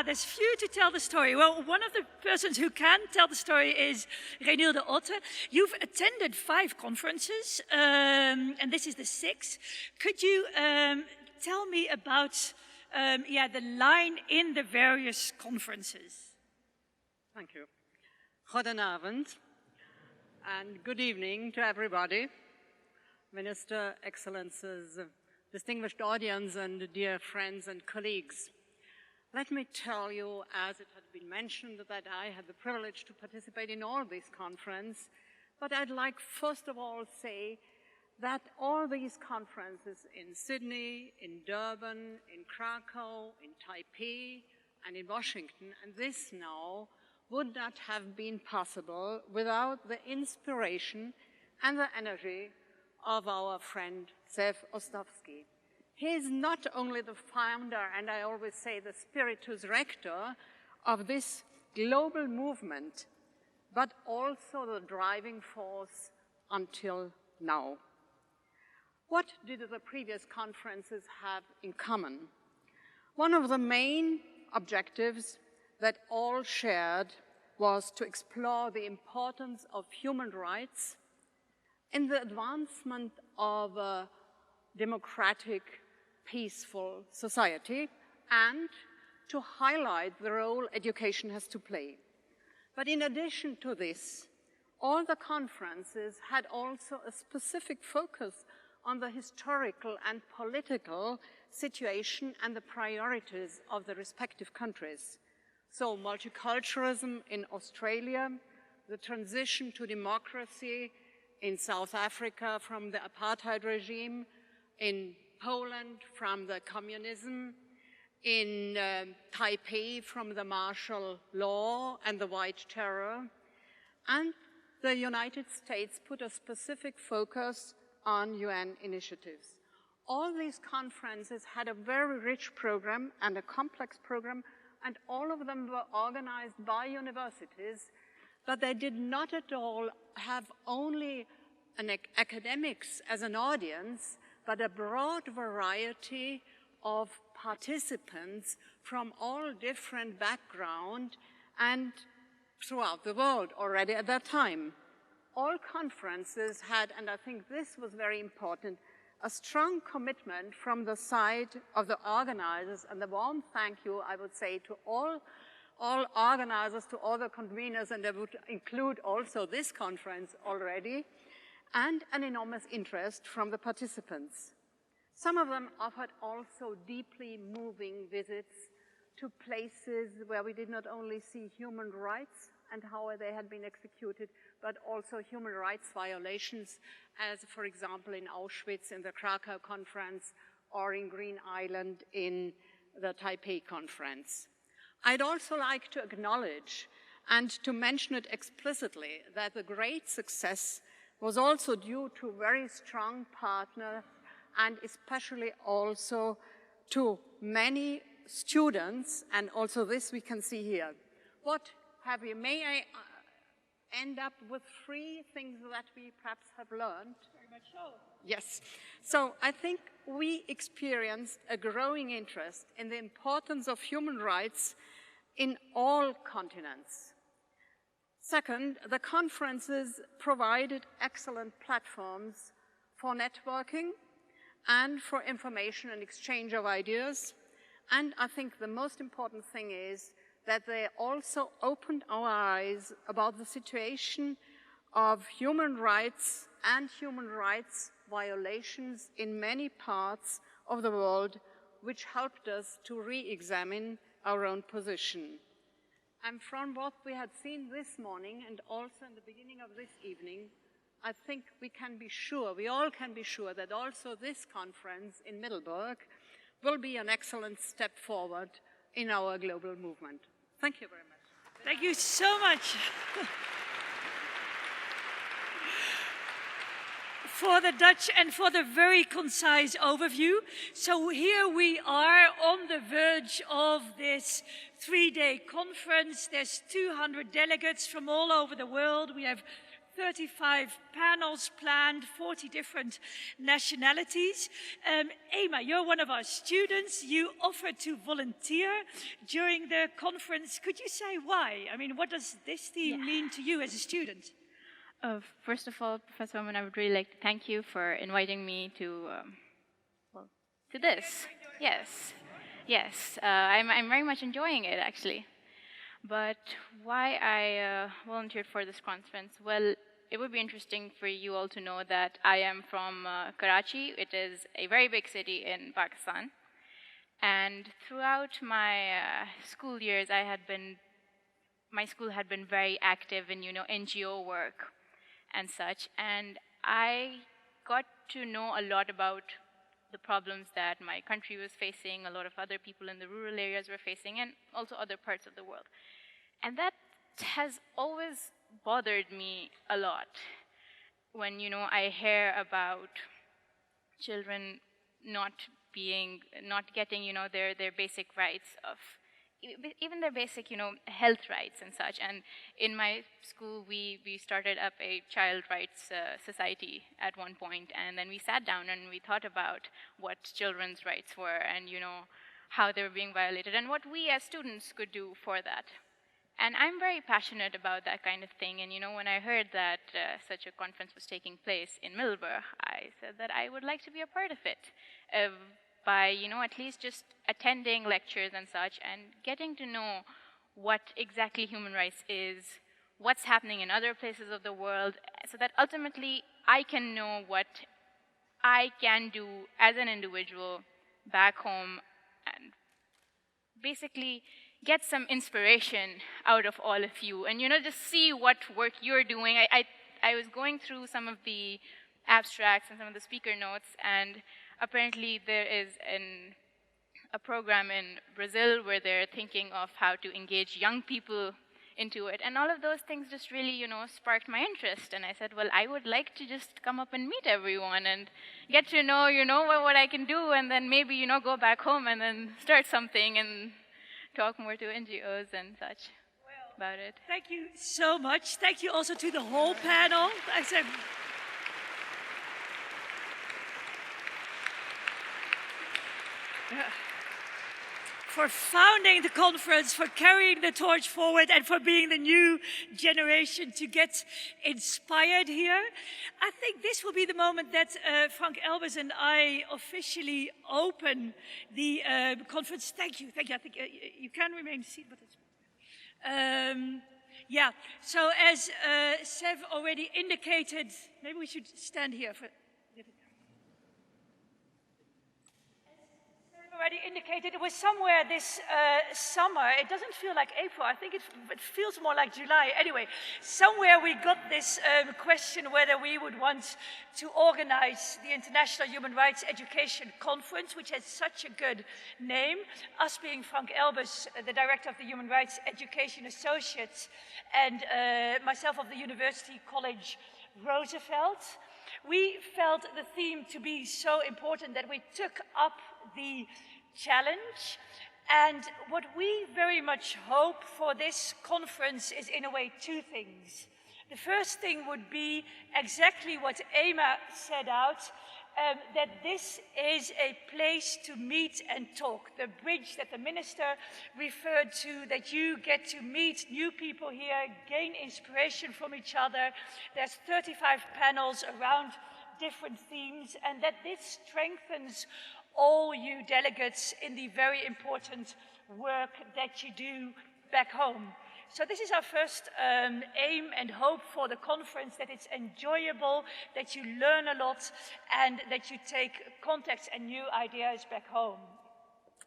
There's few to tell the story. Well, one of the persons who can tell the story is Renil de Otte. You've attended 5 conferences, and this is the 6th. Could you tell me about the line in the various conferences? Thank you. Goedenavond and good evening to everybody. Minister, Excellences, distinguished audience and dear friends and colleagues. Let me tell you, as it had been mentioned, that I had the privilege to participate in all these conferences, but I'd like first of all say that all these conferences in Sydney, in Durban, in Krakow, in Taipei, and in Washington, and this now, would not have been possible without the inspiration and the energy of our friend Zev Ostrovsky. He is not only the founder, and I always say the spiritus rector of this global movement, but also the driving force until now. What did the previous conferences have in common? One of the main objectives that all shared was to explore the importance of human rights in the advancement of a democratic, peaceful society, and to highlight the role education has to play. But in addition to this, all the conferences had also a specific focus on the historical and political situation and the priorities of the respective countries. So multiculturalism in Australia, the transition to democracy in South Africa from the apartheid regime, in Poland from the communism, in Taipei from the martial law and the white terror, and the United States put a specific focus on UN initiatives. All these conferences had a very rich program and a complex program, and all of them were organized by universities, but they did not at all have only academics as an audience, but a broad variety of participants from all different backgrounds and throughout the world already at that time. All conferences had, and I think this was very important, a strong commitment from the side of the organizers, and a warm thank you, I would say, to all organizers, to all the conveners, and I would include also this conference already, and an enormous interest from the participants. Some of them offered also deeply moving visits to places where we did not only see human rights and how they had been executed, but also human rights violations, as for example in Auschwitz in the Krakow conference, or in Green Island in the Taipei conference. I'd also like to acknowledge and to mention it explicitly that the great success was also due to very strong partners, and especially also to many students, and also this we can see here. What have we? May I end up with 3 things that we perhaps have learned? Very much so. Yes. So I think we experienced a growing interest in the importance of human rights in all continents. Second, the conferences provided excellent platforms for networking and for information and exchange of ideas. And I think the most important thing is that they also opened our eyes about the situation of human rights and human rights violations in many parts of the world, which helped us to re-examine our own position. And from what we had seen this morning and also in the beginning of this evening, I think we can be sure, we all can be sure, that also this conference in Middelburg will be an excellent step forward in our global movement. Thank you very much. Thank you so much for the Dutch and for the very concise overview. So here we are on the verge of this 3-day conference. There's 200 delegates from all over the world. We have 35 panels planned, 40 different nationalities. Ema, you're one of our students. You offered to volunteer during the conference. Could you say why? I mean, what does this theme mean to you as a student? First of all, Professor Oman, I would really like to thank you for inviting me to this. Yes, I'm very much enjoying it, actually. But why I volunteered for this conference? Well, it would be interesting for you all to know that I am from Karachi. It is a very big city in Pakistan. And throughout my school years, my school had been very active in, NGO work and such. And I got to know a lot about the problems that my country was facing, a lot of other people in the rural areas were facing, and also other parts of the world. And that has always bothered me a lot when, I hear about children not getting, their basic rights of, even their basic, health rights and such. And in my school, we started up a child rights society at one point, and then we sat down and we thought about what children's rights were and, how they were being violated and what we as students could do for that. And I'm very passionate about that kind of thing. And, when I heard that such a conference was taking place in Middelburg, I said that I would like to be a part of it by, at least just attending lectures and such and getting to know what exactly human rights is, what's happening in other places of the world, so that ultimately I can know what I can do as an individual back home and basically get some inspiration out of all of you and, just see what work you're doing. I was going through some of the abstracts and some of the speaker notes, and apparently there is a program in Brazil where they're thinking of how to engage young people into it. And all of those things just really, sparked my interest. And I said, well, I would like to just come up and meet everyone and get to know, what I can do, and then maybe, go back home and then start something and talk more to NGOs and such about it. Thank you so much. Thank you also to the whole panel. I said, for founding the conference, for carrying the torch forward, and for being the new generation to get inspired here. I think this will be the moment that Frank Elbers and I officially open the conference. Thank you, thank you. I think you can remain seated, but it's... yeah, so as Sev already indicated, maybe we should stand here for... Already indicated it was somewhere this summer. It doesn't feel like April. I think it feels more like July. Anyway, somewhere we got this question whether we would want to organize the International Human Rights Education Conference, which has such a good name. Us being Frank Elbers, the director of the Human Rights Education Associates, and myself of the University College Roosevelt. We felt the theme to be so important that we took up the challenge. And what we very much hope for this conference is, in a way, two things. The first thing would be exactly what Emma set out, that this is a place to meet and talk, the bridge that the minister referred to, that you get to meet new people here, gain inspiration from each other. There's 35 panels around different themes, and that this strengthens all you delegates in the very important work that you do back home. So this is our first aim and hope for the conference, that it's enjoyable, that you learn a lot, and that you take contacts and new ideas back home.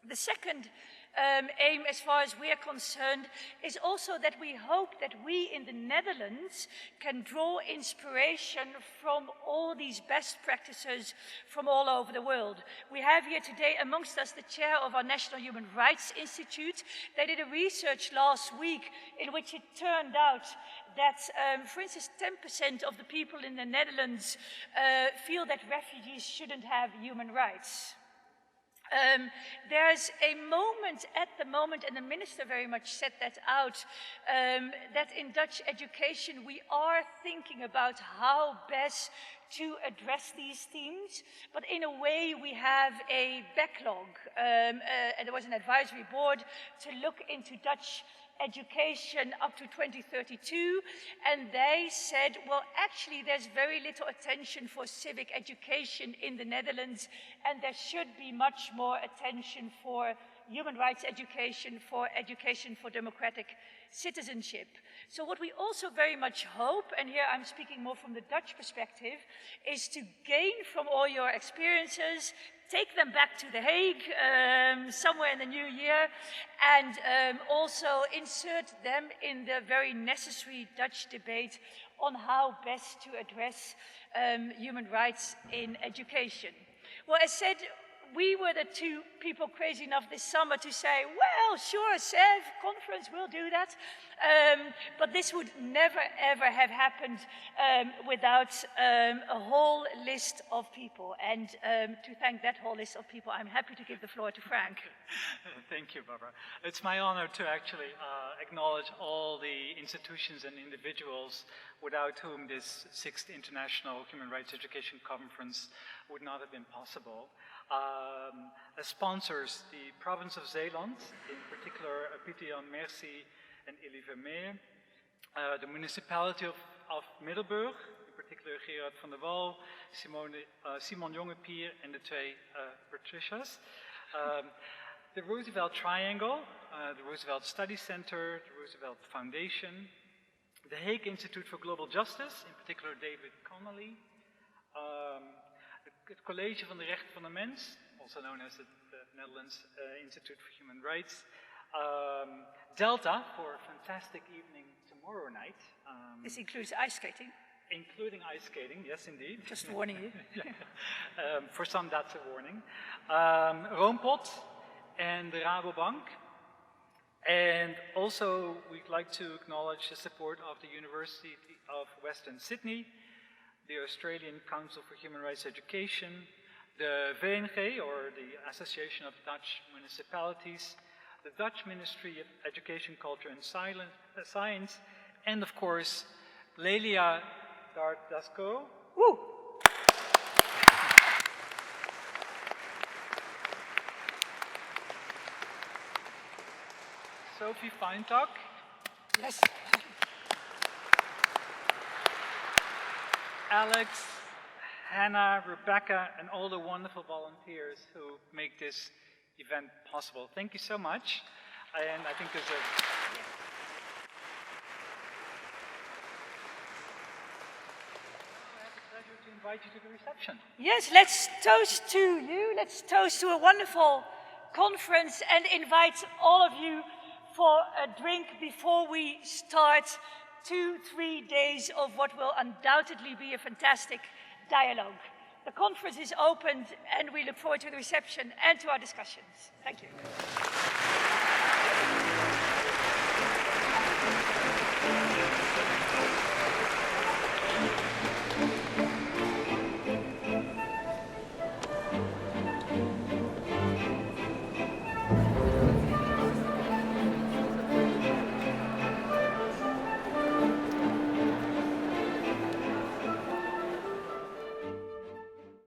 The second aim, as far as we are concerned, is also that we hope that we in the Netherlands can draw inspiration from all these best practices from all over the world. We have here today amongst us the chair of our National Human Rights Institute. They did a research last week in which it turned out that, for instance, 10% of the people in the Netherlands feel that refugees shouldn't have human rights. There's a moment at the moment, and the minister very much set that out, that in Dutch education we are thinking about how best to address these themes, but in a way we have a backlog. And there was an advisory board to look into Dutch education up to 2032, and they said, well, actually there's very little attention for civic education in the Netherlands, and there should be much more attention for human rights education for democratic citizenship. So what we also very much hope, and here I'm speaking more from the Dutch perspective, is to gain from all your experiences, take them back to The Hague somewhere in the new year, and also insert them in the very necessary Dutch debate on how best to address human rights in education. Well, as said, we were the two people crazy enough this summer to say, well, sure, Sev, conference, we'll do that. But this would never, ever have happened without a whole list of people. And to thank that whole list of people, I'm happy to give the floor to Frank. Thank you, Barbara. It's my honor to actually acknowledge all the institutions and individuals without whom this 6th International Human Rights Education Conference would not have been possible. As sponsors, the province of Zeeland, in particular Pieter-Jan Merci and Elie Vermeer, the municipality of Middelburg, in particular Gerard van der Wal, Simon Jongepier and the twee Patricias, the Roosevelt Triangle, the Roosevelt Study Center, the Roosevelt Foundation, the Hague Institute for Global Justice, in particular David Connolly, het College van de Rechten van de Mens, also known as the Netherlands Institute for Human Rights, Delta for a fantastic evening tomorrow night. This includes ice skating. Including ice skating, yes indeed. Just warning you. For some that's a warning. Roompot and the Rabobank. And also we'd like to acknowledge the support of the University of Western Sydney, the Australian Council for Human Rights Education, the VNG, or the Association of Dutch Municipalities, the Dutch Ministry of Education, Culture and Science, and of course, Lelia Dardasco. Woo! Sophie Feintok. Yes. Alex, Hannah, Rebecca, and all the wonderful volunteers who make this event possible. Thank you so much. And I think there's a... to invite you to the reception. Yes, let's toast to you. Let's toast to a wonderful conference and invite all of you for a drink before we start 2-3 days of what will undoubtedly be a fantastic dialogue. The conference is opened and we look forward to the reception and to our discussions. Thank you.